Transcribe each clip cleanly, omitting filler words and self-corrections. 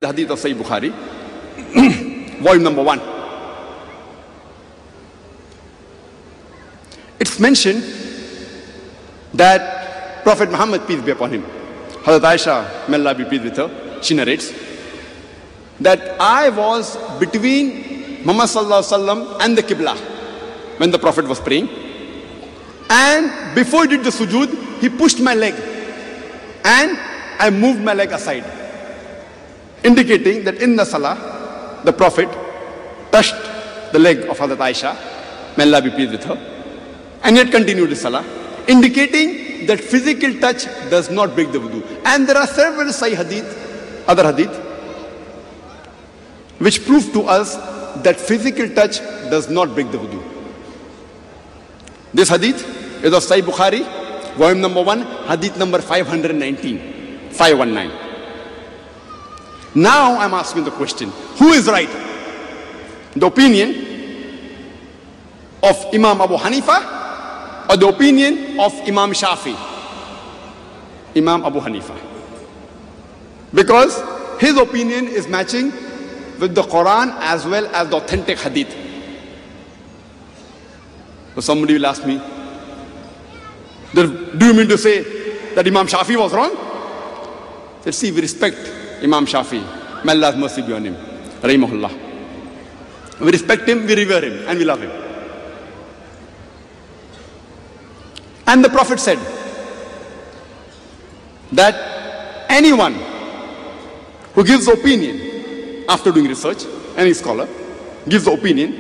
The Hadith of Sahih Bukhari, volume number 1. It's mentioned that Prophet Muhammad, peace be upon him, Hazrat Aisha, may Allah be pleased with her, she narrates that I was between Muhammad sallallahu alaihi wasallam and the Qibla when the Prophet was praying, and before he did the sujood, he pushed my leg and I moved my leg aside, indicating that in the salah, the Prophet touched the leg of Hazrat Aisha, may Allah be pleased with her, and yet continued the salah, indicating that physical touch does not break the wudu. And there are several Sahih Hadith, other Hadith, which prove to us that physical touch does not break the wudu. This Hadith is of Sahih Bukhari, volume number 1, Hadith number 519, 519. Now I'm asking the question, who is right? The opinion of Imam Abu Hanifa or the opinion of Imam Shafi? Imam Abu Hanifa. Because his opinion is matching with the Quran as well as the authentic Hadith. So somebody will ask me, do you mean to say that Imam Shafi was wrong? Let's see, we respect Imam Shafi, may Allah's mercy be on him, rahimahullah. We respect him, we revere him, and we love him. And the Prophet said that anyone who gives opinion after doing research, any scholar gives the opinion,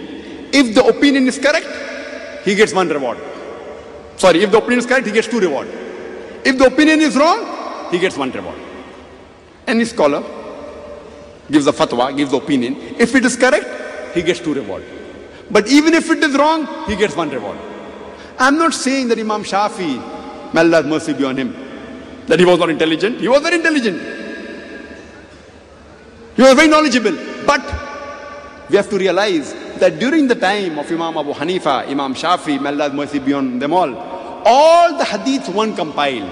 if the opinion is correct, he gets 1 reward. Sorry, if the opinion is correct, he gets 2 reward. If the opinion is wrong, he gets 1 reward. Any scholar gives a fatwa, gives the opinion. If it is correct, he gets 2 reward. But even if it is wrong, he gets 1 reward. I'm not saying that Imam Shafi, may Allah's mercy be on him, that he was not intelligent. He was very intelligent. He was very knowledgeable. But we have to realize that during the time of Imam Abu Hanifa, Imam Shafi, may Allah's mercy be on them all the hadiths weren't compiled.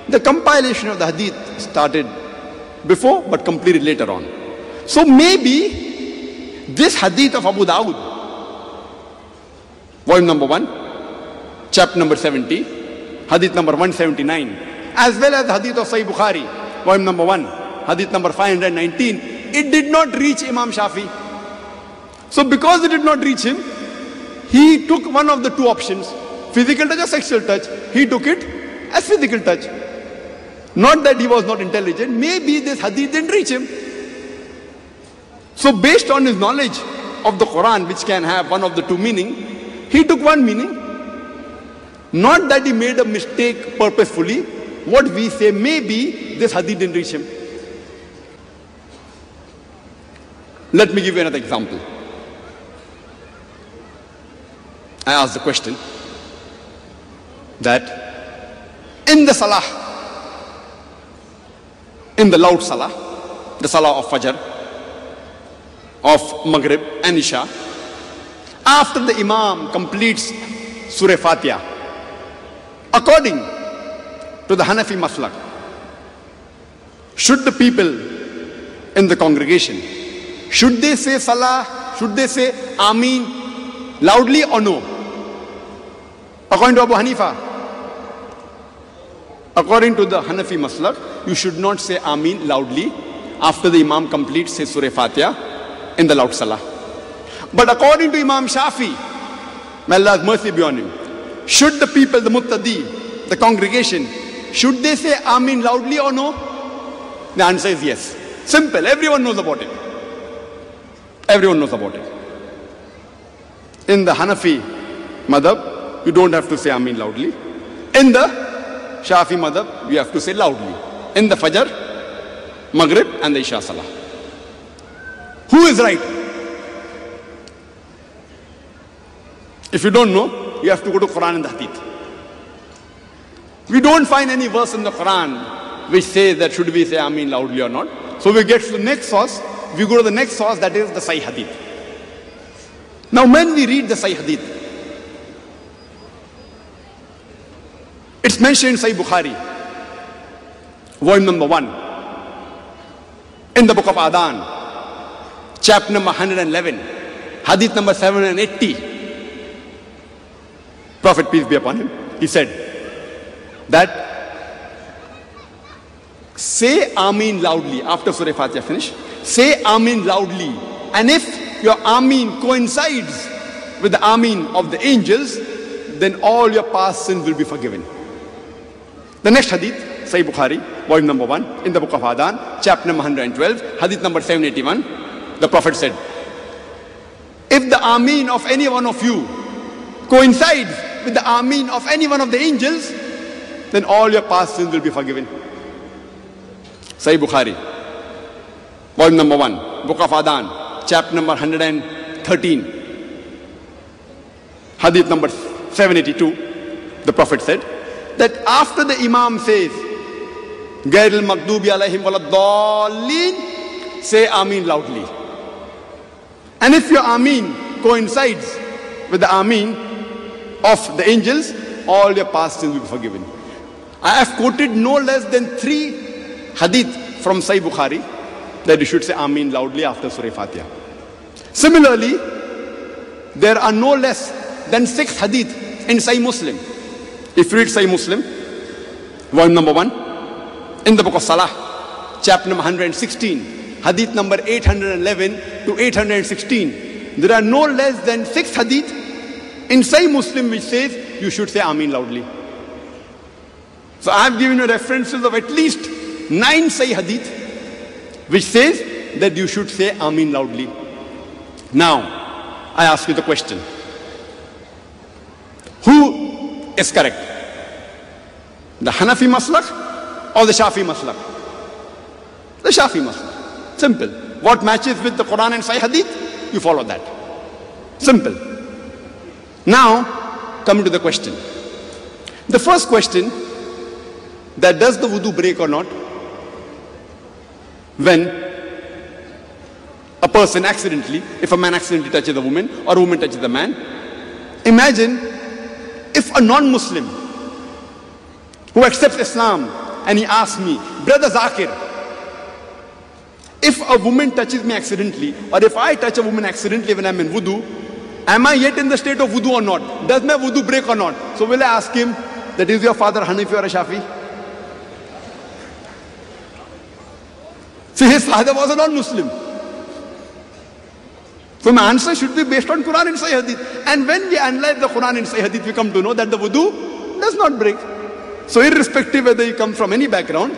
The compilation of the hadith started before but completed later on. So maybe this hadith of Abu Dawud, volume number 1, chapter number 70, hadith number 179, as well as the hadith of Sahih Bukhari, volume number 1, hadith number 519, it did not reach Imam Shafi. So because it did not reach him, he took one of the 2 options, physical touch or sexual touch. He took it as physical touch. Not that he was not intelligent, maybe this hadith didn't reach him. So based on his knowledge of the Quran, which can have one of the 2 meaning, he took one meaning. Not that he made a mistake purposefully. What we say, maybe this hadith didn't reach him. Let me give you another example. I asked the question that in the salah, in the loud salah, the salah of Fajr, of Maghrib and Isha, after the Imam completes Surah Fatiha, according to the Hanafi Maslak, should the people in the congregation, should they say Salah, should they say Ameen loudly or no? According to Abu Hanifa, according to the Hanafi Maslak, you should not say Ameen loudly after the Imam completes his Surah Fatiha in the loud Salah. But according to Imam Shafi, may Allah's mercy be on him, should the people, the Muttadi, the congregation, should they say Ameen loudly or no? The answer is yes. Simple, everyone knows about it. Everyone knows about it. In the Hanafi Madhab, you don't have to say Ameen loudly. In the Shafi Madhab, you have to say loudly. In the Fajr, Maghrib and the Isha Salah. Who is right? If you don't know, you have to go to Quran and the Hadith. We don't find any verse in the Quran which says that should we say Ameen loudly or not. So we get to the next source. We go to the next source, that is the Sahih Hadith. Now when we read the Sahih Hadith, it's mentioned in Sahih Bukhari, volume number 1, In the book of Adhan, chapter number 111, hadith number 780, Prophet, peace be upon him, he said that say Ameen loudly after Surah Fatiha finish. Say Ameen loudly, and if your Ameen coincides with the Ameen of the angels, then all your past sins will be forgiven. The next hadith, Sahih Bukhari, volume number 1, in the book of Adhan, chapter number 112, hadith number 781, the Prophet said, if the Ameen of any one of you coincides with the Ameen of any one of the angels, then all your past sins will be forgiven. Sahih Bukhari, volume number 1, book of Adhan, chapter number 113, hadith number 782, the Prophet said that after the Imam says, Gairil Maghdubi alayhim waladdallin, say Ameen loudly. And if your Ameen coincides with the Ameen of the angels, all your past sins will be forgiven. I have quoted no less than 3 hadith from Sahih Bukhari that you should say Ameen loudly after Surah Fatiha. Similarly, there are no less than 6 hadith in Sahih Muslim. If you read Sahih Muslim, volume number 1, in the book of Salah, chapter number 116, hadith number 811 to 816, there are no less than 6 hadith in Sahih Muslim which says you should say Ameen loudly. So I have given you references of at least 9 Sahih hadith which says that you should say Ameen loudly. Now, I ask you the question. Who is correct? The Hanafi maslak or the Shafi maslak? The Shafi maslak. Simple. What matches with the Quran and Sahih Hadith, you follow that. Simple. Now, coming to the question. The first question, that does the wudu break or not when a person accidentally, if a man accidentally touches a woman or a woman touches a man? Imagine if a non-Muslim who accepts Islam and he asks me, Brother Zakir, if a woman touches me accidentally or if I touch a woman accidentally when I'm in wudu, am I yet in the state of wudu or not? Does my wudu break or not? So will I ask him, that is your father Hanafi or a Shafi? See, his father was a non-Muslim. So my answer should be based on Quran and Sahih Hadith. And when we analyze the Quran and Sahih Hadith, we come to know that the wudu does not break. So irrespective whether you come from any background,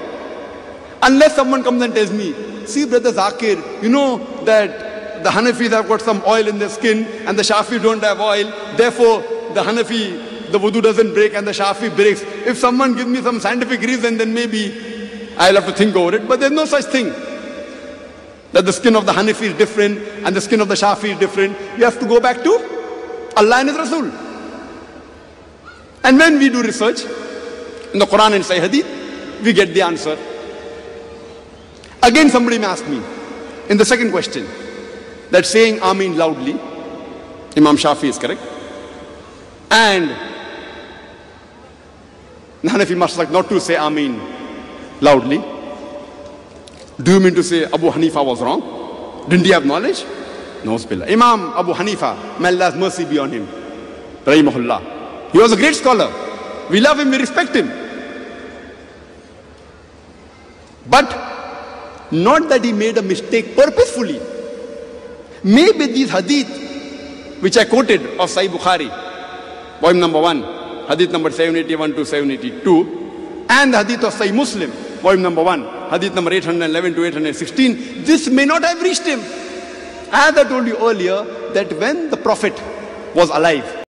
unless someone comes and tells me, see Brother Zakir, you know that the Hanafis have got some oil in their skin and the Shafi don't have oil, therefore the Hanafi, the wudu doesn't break and the Shafi breaks. If someone gives me some scientific reason, then maybe I'll have to think over it. But there's no such thing that the skin of the Hanafi is different and the skin of the Shafi is different. You have to go back to Allah and His Rasul. And when we do research in the Quran and Sahih Hadith, we get the answer. Again, somebody may ask me in the second question that saying Ameen loudly, Imam Shafi is correct, and the Hanafi maslak not to say Ameen loudly. Do you mean to say Abu Hanifa was wrong? Didn't he have knowledge? No, Bismillah. Imam Abu Hanifa, may Allah's mercy be on him, Rahimahullah. He was a great scholar. We love him, we respect him. But not that he made a mistake purposefully. Maybe these hadith, which I quoted of Sahih Bukhari, volume number 1, hadith number 781 to 782, and the hadith of Sahih Muslim, volume number 1, hadith number 811 to 816, this may not have reached him. As I told you earlier, that when the Prophet was alive,